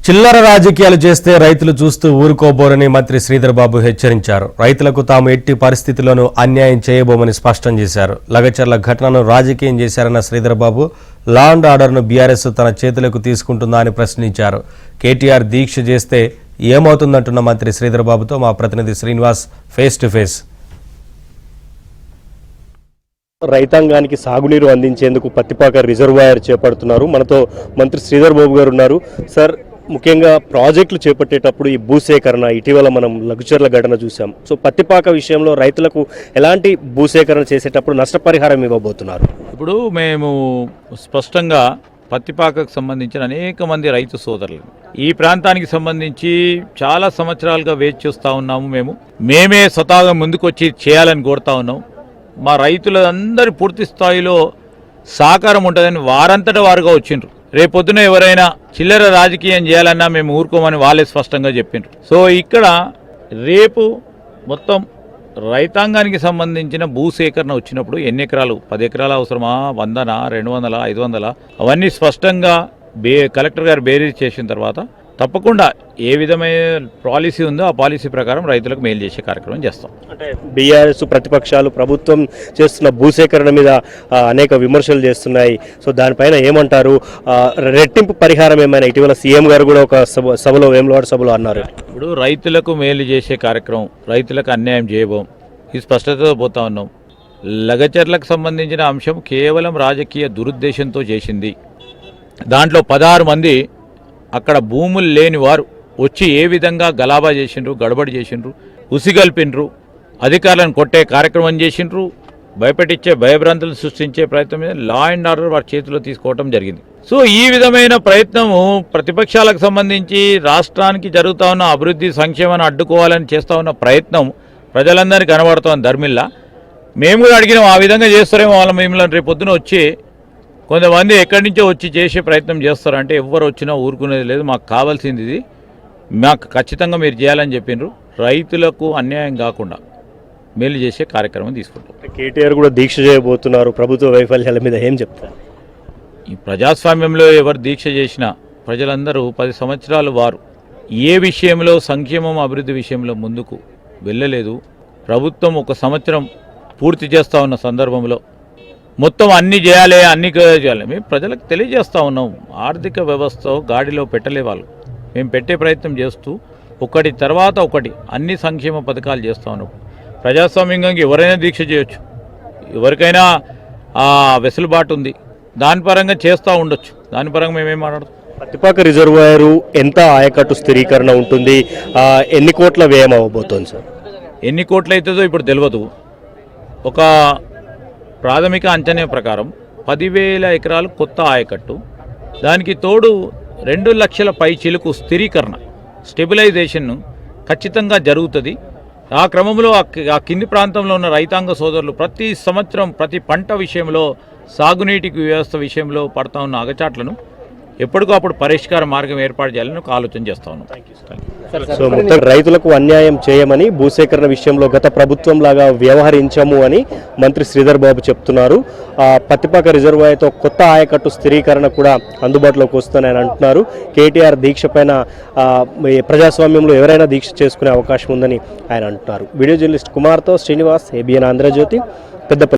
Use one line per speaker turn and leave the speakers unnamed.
చిల్లర రాజకీయాలు చేస్తే రైతులు చూస్తూ ఊరుకోబోరని మంత్రి శ్రీధర్ బాబు హెచ్చరించారు. రైతులకు తాము ఎట్టి పరిస్థితుల్లోనూ అన్యాయం చేయబోమని స్పష్టం చేశారు. లగచర్ల ఘటనను రాజకీయం చేశారన్న శ్రీధర్ బాబు లా అండ్ ఆర్డర్ను బీఆర్ఎస్ తన చేతులకు తీసుకుంటుందా అని ప్రశ్నించారు. కేటీఆర్ దీక్ష చేస్తే ఏమవుతుందంటున్న మంత్రి శ్రీధర్ బాబుతో మా ప్రతినిధి శ్రీనివాస్ ఫేస్ టు ఫేస్.
రైతాంగానికి సాగునీరు అందించేందుకు పత్తిపాక రిజర్వాయర్ చేపడుతున్నారు. మనతో మంత్రి శ్రీధర్ బాబు గారు ఉన్నారు. సార్, ముఖ్యంగా ప్రాజెక్టులు చేపట్టేటప్పుడు ఈ భూసేకరణ ఇటీవల మనం లఘుచర్ల ఘటన చూసాం. సో పత్తిపాక విషయంలో రైతులకు ఎలాంటి భూసేకరణ చేసేటప్పుడు నష్టపరిహారం ఇవ్వబోతున్నారు?
ఇప్పుడు మేము స్పష్టంగా పత్తిపాకకు సంబంధించిన అనేక మంది రైతు సోదరులు ఈ ప్రాంతానికి సంబంధించి చాలా సంవత్సరాలుగా వేచి చూస్తూ ఉన్నాము. మేమే స్వతహాగా ముందుకొచ్చి చేయాలని కోరుతా ఉన్నాం. మా రైతులందరి పూర్తి స్థాయిలో సహకారం ఉంటుందని వారంతటా వారుగా వచ్చిండ్రు. రేపొద్దున ఎవరైనా చిల్లర రాజకీయం చేయాలన్నా మేము ఊరుకోమని వాళ్ళే స్పష్టంగా చెప్పిండ్రు. సో ఇక్కడ రేపు మొత్తం రైతాంగానికి సంబంధించిన భూసేకరణ వచ్చినప్పుడు ఎన్ని ఎకరాలు, 10 ఎకరాలు అవసరమా, 100, 200, 500 అవన్నీ స్పష్టంగా కలెక్టర్ గారు బేరీజ్ చేసిన తర్వాత తప్పకుండా ఏ విధమైన పాలసీ ఉందో ఆ పాలసీ ప్రకారం రైతులకు మేలు చేసే కార్యక్రమం చేస్తాం.
అంటే బీఆర్ఎస్ ప్రతిపక్షాలు ప్రభుత్వం చేస్తున్న భూసేకరణ మీద అనేక విమర్శలు చేస్తున్నాయి. సో దానిపైన ఏమంటారు? రెట్టింపు పరిహారం ఏమైనా ఇటీవల సీఎం గారు కూడా ఒక సభలో, వేములవాడ సభలో అన్నారు.
ఇప్పుడు రైతులకు మేలు చేసే కార్యక్రమం, రైతులకు అన్యాయం చేయబోం, ఈ స్పష్టతతో పోతా ఉన్నాం. లగచర్లకు సంబంధించిన అంశం కేవలం రాజకీయ దురుద్దేశంతో చేసింది. దాంట్లో 16 మంది అక్కడ భూములు లేని వారు వచ్చి ఏ విధంగా గలాబా చేసిండ్రు, గడబడి చేసిండ్రు, ఉసిగల్పిండ్రు, అధికారులను కొట్టే కార్యక్రమం చేసిండ్రు, భయపెట్టించే భయభ్రాంతులు సృష్టించే ప్రయత్నం మీద లా అండ్ ఆర్డర్ వారి చేతిలో తీసుకోవడం జరిగింది. సో ఈ విధమైన ప్రయత్నము ప్రతిపక్షాలకు సంబంధించి రాష్ట్రానికి జరుగుతూ ఉన్న అభివృద్ధి సంక్షేమాన్ని అడ్డుకోవాలని చేస్తూ ఉన్న ప్రయత్నం ప్రజలందరికీ కనబడుతోంది. ధర్మిల్లా మేము కూడా అడిగినాం, ఆ విధంగా చేస్తారేమో వాళ్ళ మిమ్మల్ని రేపు పొద్దున వచ్చి కొంతమంది ఎక్కడి నుంచో వచ్చి చేసే ప్రయత్నం చేస్తారంటే ఎవరు వచ్చినా ఊరుకునేది లేదు. మాకు కావాల్సింది ఇది, మాకు ఖచ్చితంగా మీరు చేయాలని చెప్పిండ్రు. రైతులకు అన్యాయం కాకుండా మేలు చేసే కార్యక్రమం తీసుకుంటాం.
కేటీఆర్ కూడా దీక్ష చేయబోతున్నారు. ప్రభుత్వ వైఫల్యాల మీద ఏం చెప్తారు?
ఈ ప్రజాస్వామ్యంలో ఎవరు దీక్ష చేసినా ప్రజలందరూ 10 సంవత్సరాలు వారు ఏ విషయంలో సంక్షేమం అభివృద్ధి విషయంలో ముందుకు వెళ్ళలేదు. ప్రభుత్వం 1 సంవత్సరం పూర్తి చేస్తూ ఉన్న సందర్భంలో మొత్తం అన్నీ చేయాలి, అన్నీ చేయాలి. మేము ప్రజలకు తెలియజేస్తూ ఉన్నాం. ఆర్థిక వ్యవస్థ గాడిలో పెట్టలే వాళ్ళు. మేము పెట్టే ప్రయత్నం చేస్తూ ఒకటి తర్వాత ఒకటి అన్ని సంక్షేమ పథకాలు చేస్తూ ఉన్నాం. ప్రజాస్వామ్యంగా ఎవరైనా దీక్ష చేయొచ్చు, ఎవరికైనా వెసులుబాటు ఉంది, దాని పరంగా చేస్తూ ఉండొచ్చు. దాని పరంగా మేమేం మాట్లాడుతాం.
పత్తిపాక రిజర్వాయరు ఎంత ఆయకట్టు స్థిరీకరణ ఉంటుంది, ఎన్ని కోట్ల వ్యయం అవ్వబోతోంది సార్?
ఎన్ని కోట్లు అవుతుందో ఇప్పుడు తెలియదు. ఒక ప్రాథమిక అంచనా ప్రకారం 10,000 ఎకరాలు కొత్త ఆయకట్టు, దానికి తోడు 2 లక్షల పై చిలుకు స్థిరీకరణ, స్టెబిలైజేషన్ ఖచ్చితంగా జరుగుతుంది. ఆ క్రమంలో ఆ కింది ప్రాంతంలో ఉన్న రైతాంగ సోదరులు ప్రతి సంవత్సరం ప్రతి పంట విషయంలో, సాగునీటికి వ్యవస్థ విషయంలో పడతా ఉన్న అగచాట్లను ఎప్పటికప్పుడు పరిష్కార మార్గం ఏర్పాటు చేయాలని ఒక ఆలోచన చేస్తా ఉన్నాం.
సో మొత్తం రైతులకు అన్యాయం చేయమని, భూసేకరణ విషయంలో గత ప్రభుత్వం లాగా వ్యవహరించము అని మంత్రి శ్రీధర్ బాబు చెప్తున్నారు. పత్తిపాక రిజర్వాయర్తో కొత్త ఆయకట్టు స్థిరీకరణ కూడా అందుబాటులోకి వస్తుందని ఆయన అంటున్నారు. కేటీఆర్ దీక్ష పైన ప్రజాస్వామ్యంలో ఎవరైనా దీక్ష చేసుకునే అవకాశం ఉందని ఆయన అంటున్నారు. వీడియో జర్నలిస్ట్ కుమార్తో శ్రీనివాస్, ఏబిఎన్ ఆంధ్రజ్యోతి, పెద్దపల్లి.